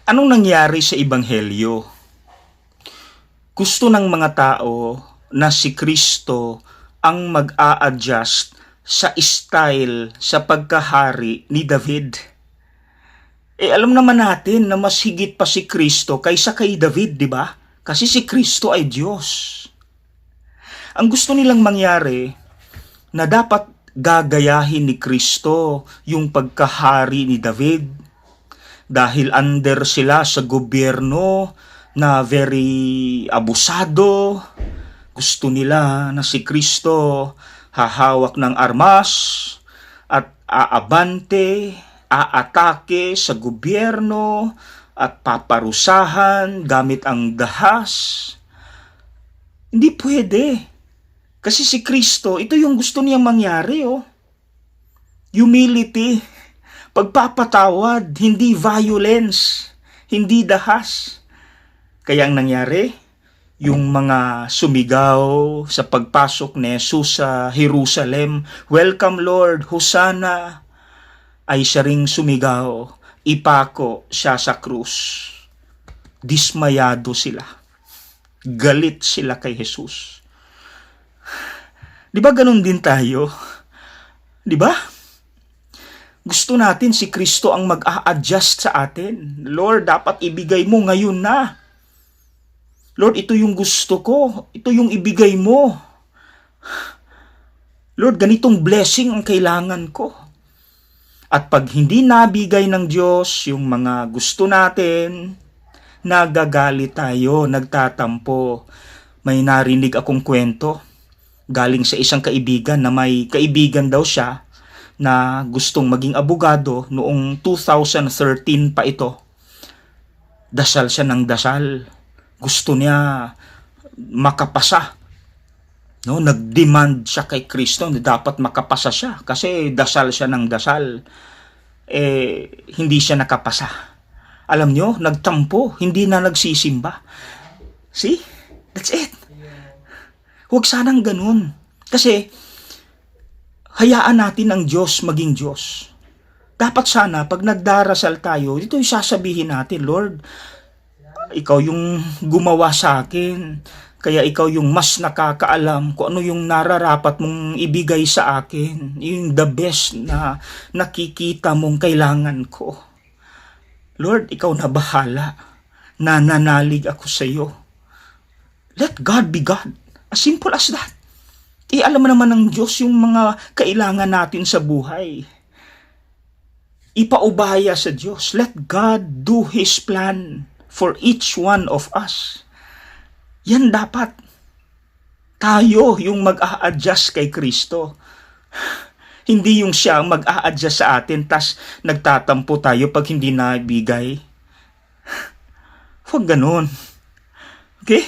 Anong nangyari sa Ebanghelyo? Gusto ng mga tao na si Kristo ang mag-a-adjust sa style sa pagkahari ni David. Alam naman natin na mas higit pa si Kristo kaysa kay David, di ba? Kasi si Kristo ay Diyos. Ang gusto nilang mangyari na dapat gagayahin ni Kristo yung pagkahari ni David dahil under sila sa gobyerno na very abusado. Gusto nila na si Kristo hahawak ng armas at aabante, aatake sa gobyerno at paparusahan gamit ang dahas. Hindi pwede. Kasi si Kristo, ito yung gusto niyang mangyari, oh. Humility, pagpapatawad, hindi violence, hindi dahas. Kaya ang nangyari, yung mga sumigaw sa pagpasok ni Jesus sa Jerusalem, "Welcome Lord, Hosanna," ay siya ring sumigaw, ipako siya sa krus. Dismayado sila. Galit sila kay Jesus. Di ba ganun din tayo? Di ba? Gusto natin si Kristo ang mag-a-adjust sa atin. Lord, dapat ibigay mo ngayon na. Lord, ito yung gusto ko. Ito yung ibigay mo. Lord, ganitong blessing ang kailangan ko. At pag hindi nabigay ng Diyos yung mga gusto natin, nagagalit tayo, nagtatampo. May narinig akong kwento galing sa isang kaibigan na may kaibigan daw siya na gustong maging abogado noong 2013 pa ito. Dasal siya ng dasal. Gusto niya makapasa. No, nag-demand siya kay Kristo na dapat makapasa siya kasi dasal siya ng dasal. Hindi siya nakapasa. Alam nyo, nagtampo, hindi na nagsisimba. See? That's it. Huwag sanang ganun. Kasi, hayaan natin ang Diyos maging Diyos. Dapat sana, pag nagdarasal tayo, ito yung sasabihin natin, Lord, ikaw yung gumawa sa akin. Kaya ikaw yung mas nakakaalam kung ano yung nararapat mong ibigay sa akin. Yung the best na nakikita mong kailangan ko. Lord, ikaw na bahala. Nananalig ako sa iyo. Let God be God. As simple as that. Alam mo naman ng Diyos yung mga kailangan natin sa buhay. Ipaubaya sa Diyos. Let God do His plan for each one of us. Yan dapat. Tayo yung mag-a-adjust kay Kristo. Hindi yung siya ang mag-a-adjust sa atin tas nagtatampo tayo pag hindi nabigay. Huwag ganun. Okay?